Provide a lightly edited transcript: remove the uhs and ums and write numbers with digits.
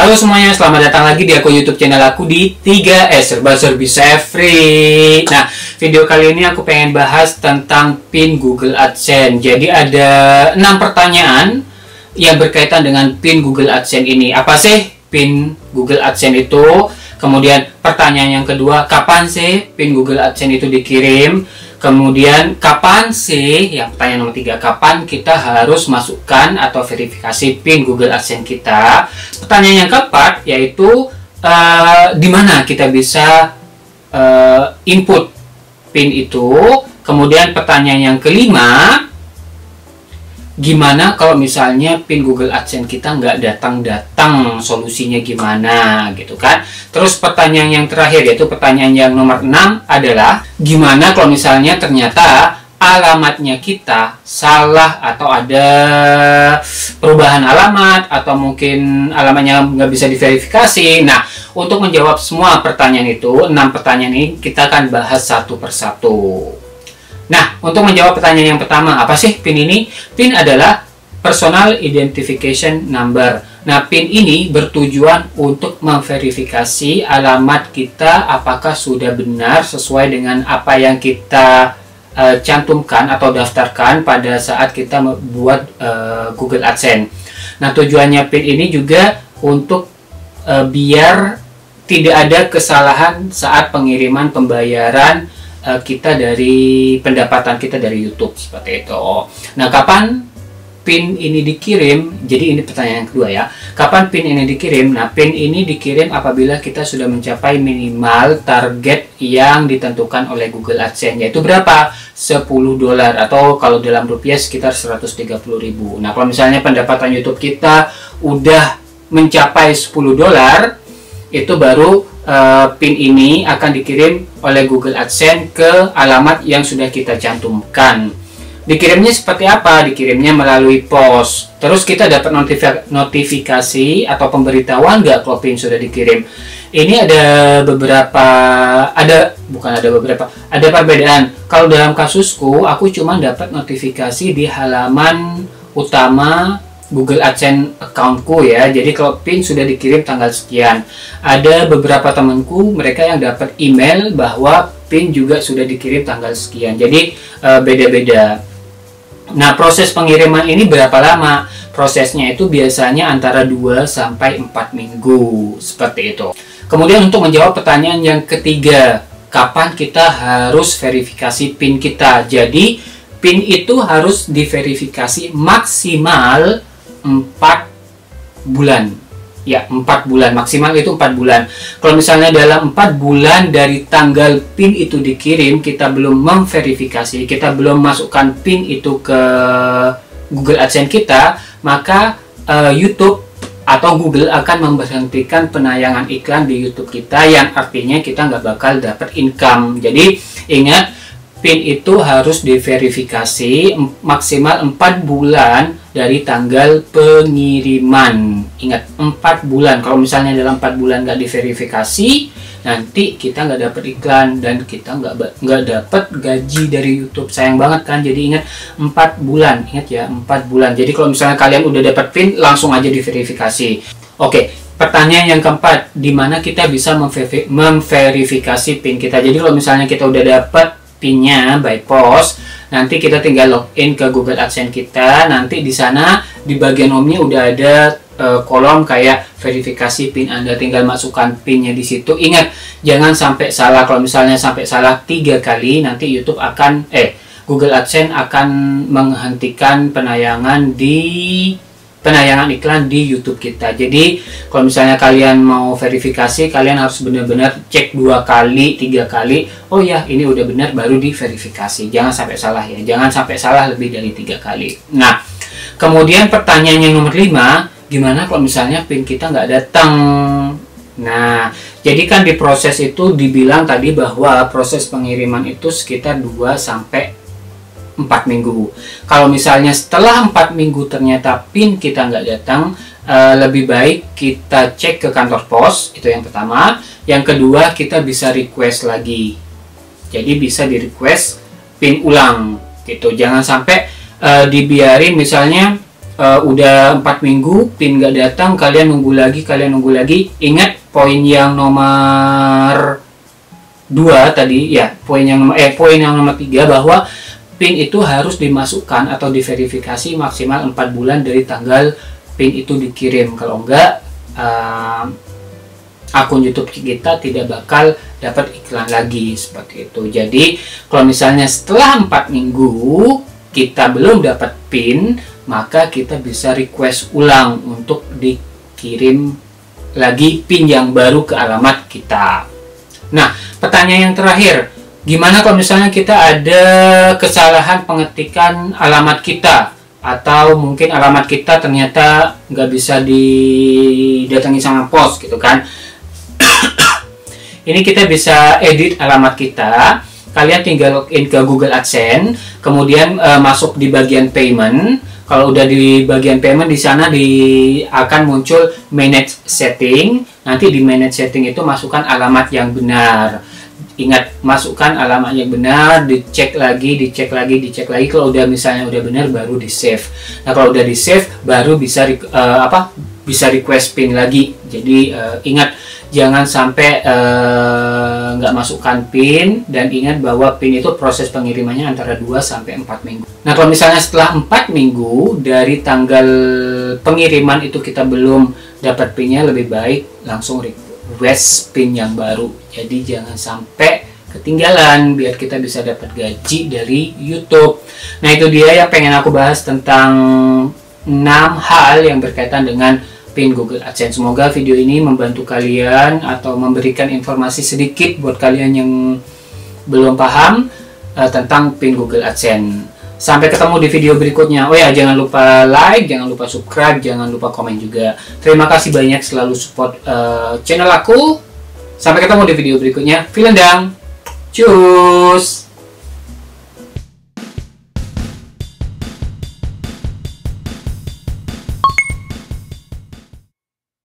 Halo semuanya, selamat datang lagi di akun YouTube channel aku di 3S Serba Serbi Free. Nah, video kali ini aku pengen bahas tentang PIN Google AdSense. Jadi ada 6 pertanyaan yang berkaitan dengan PIN Google AdSense ini. Apa sih PIN Google AdSense itu? Kemudian pertanyaan yang kedua, kapan sih PIN Google AdSense itu dikirim? Kemudian kapan sih, yang pertanyaan nomor 3, kapan kita harus masukkan atau verifikasi PIN Google AdSense kita? Pertanyaan yang keempat yaitu di mana kita bisa input PIN itu. Kemudian pertanyaan yang kelima, gimana kalau misalnya PIN Google AdSense kita nggak datang-datang, solusinya gimana gitu kan. Terus pertanyaan yang terakhir yaitu pertanyaan yang nomor 6 adalah gimana kalau misalnya ternyata alamatnya kita salah atau ada perubahan alamat atau mungkin alamatnya nggak bisa diverifikasi. Nah, untuk menjawab semua pertanyaan itu, 6 pertanyaan ini kita akan bahas satu persatu. Nah, untuk menjawab pertanyaan yang pertama, apa sih PIN ini? PIN adalah Personal Identification Number. Nah, PIN ini bertujuan untuk memverifikasi alamat kita apakah sudah benar sesuai dengan apa yang kita cantumkan atau daftarkan pada saat kita membuat Google AdSense. Nah, tujuannya PIN ini juga untuk biar tidak ada kesalahan saat pengiriman pembayaran kita dari pendapatan kita dari YouTube, seperti itu. Nah, kapan PIN ini dikirim? Jadi ini pertanyaan yang kedua ya. Kapan PIN ini dikirim? Nah, PIN ini dikirim apabila kita sudah mencapai minimal target yang ditentukan oleh Google AdSense, yaitu berapa? $10 atau kalau dalam rupiah sekitar 130.000. Nah, kalau misalnya pendapatan YouTube kita udah mencapai $10, itu baru PIN ini akan dikirim oleh Google AdSense ke alamat yang sudah kita cantumkan. Dikirimnya seperti apa? Dikirimnya melalui pos. Terus kita dapat notifikasi atau pemberitahuan nggak kalau PIN sudah dikirim. Ini ada perbedaan. Kalau dalam kasusku, aku cuma dapat notifikasi di halaman utama Google AdSense accountku ya. Jadi kalau PIN sudah dikirim tanggal sekian. Ada beberapa temanku mereka yang dapat email bahwa PIN juga sudah dikirim tanggal sekian. Jadi beda-beda. Nah, proses pengiriman ini berapa lama? Prosesnya itu biasanya antara 2 sampai 4 minggu, seperti itu. Kemudian untuk menjawab pertanyaan yang ketiga, kapan kita harus verifikasi PIN kita? Jadi PIN itu harus diverifikasi maksimal 4 bulan. Ya, 4 bulan. Maksimal itu 4 bulan. Kalau misalnya dalam 4 bulan dari tanggal PIN itu dikirim, kita belum memverifikasi, kita belum masukkan PIN itu ke Google AdSense kita, maka YouTube atau Google akan memberhentikan penayangan iklan di YouTube kita, yang artinya kita nggak bakal dapat income. Jadi, ingat, PIN itu harus diverifikasi maksimal 4 bulan dari tanggal pengiriman. Ingat, 4 bulan. Kalau misalnya dalam 4 bulan nggak diverifikasi, nanti kita nggak dapat iklan dan kita nggak dapat gaji dari YouTube. Sayang banget kan? Jadi ingat, 4 bulan. Ingat ya, 4 bulan. Jadi kalau misalnya kalian udah dapat PIN, langsung aja diverifikasi. Oke. Pertanyaan yang keempat, di mana kita bisa memverifikasi PIN kita? Jadi kalau misalnya kita udah dapat PIN-nya by post, nanti kita tinggal login ke Google AdSense kita. Nanti di sana di bagian home-nya udah ada kolom kayak verifikasi PIN Anda, tinggal masukkan PIN-nya di situ. Ingat, jangan sampai salah. Kalau misalnya sampai salah 3 kali, nanti YouTube akan Google AdSense akan menghentikan penayangan iklan di YouTube kita. Jadi kalau misalnya kalian mau verifikasi, kalian harus benar-benar cek 2 kali, 3 kali. Oh ya, ini udah benar, baru diverifikasi. Jangan sampai salah ya. Jangan sampai salah lebih dari 3 kali. Nah, kemudian pertanyaan yang nomor 5, gimana kalau misalnya PIN kita nggak datang? Nah, jadi kan di proses itu dibilang tadi bahwa proses pengiriman itu sekitar 2 sampai 4 minggu. Kalau misalnya setelah 4 minggu ternyata PIN kita nggak datang, lebih baik kita cek ke kantor pos, itu yang pertama. Yang kedua, kita bisa request lagi. Jadi bisa di request PIN ulang gitu. Jangan sampai dibiarin misalnya udah 4 minggu pin nggak datang, kalian nunggu lagi. Ingat poin yang nomor 2 tadi ya, poin yang nomor 3, bahwa pin itu harus dimasukkan atau diverifikasi maksimal 4 bulan dari tanggal pin itu dikirim. Kalau enggak, akun YouTube kita tidak bakal dapat iklan lagi, seperti itu. Jadi kalau misalnya setelah 4 minggu kita belum dapat pin, maka kita bisa request ulang untuk dikirim lagi pin yang baru ke alamat kita. Nah, pertanyaan yang terakhir, gimana kalau misalnya kita ada kesalahan pengetikan alamat kita, atau mungkin alamat kita ternyata nggak bisa didatangi sama pos gitu kan? Ini kita bisa edit alamat kita. Kalian tinggal login ke Google AdSense, kemudian masuk di bagian payment. Kalau udah di bagian payment, di sana akan muncul manage setting. Nanti di manage setting itu masukkan alamat yang benar. Ingat, masukkan alamat yang benar, dicek lagi. Kalau udah misalnya udah benar, baru di save. Nah, kalau udah di save, baru bisa bisa request pin lagi. Jadi ingat, jangan sampai nggak masukkan pin, dan ingat bahwa pin itu proses pengirimannya antara 2 sampai 4 minggu. Nah, kalau misalnya setelah 4 minggu dari tanggal pengiriman itu kita belum dapat pinnya, lebih baik langsung request pin yang baru. Jadi jangan sampai ketinggalan biar kita bisa dapat gaji dari YouTube. Nah, itu dia yang pengen aku bahas tentang 6 hal yang berkaitan dengan pin Google AdSense. Semoga video ini membantu kalian atau memberikan informasi sedikit buat kalian yang belum paham tentang pin Google AdSense. Sampai ketemu di video berikutnya. Oh ya, jangan lupa like, jangan lupa subscribe, jangan lupa komen juga. Terima kasih banyak selalu support channel aku. Sampai ketemu di video berikutnya. Vielen Dank. Tschüss.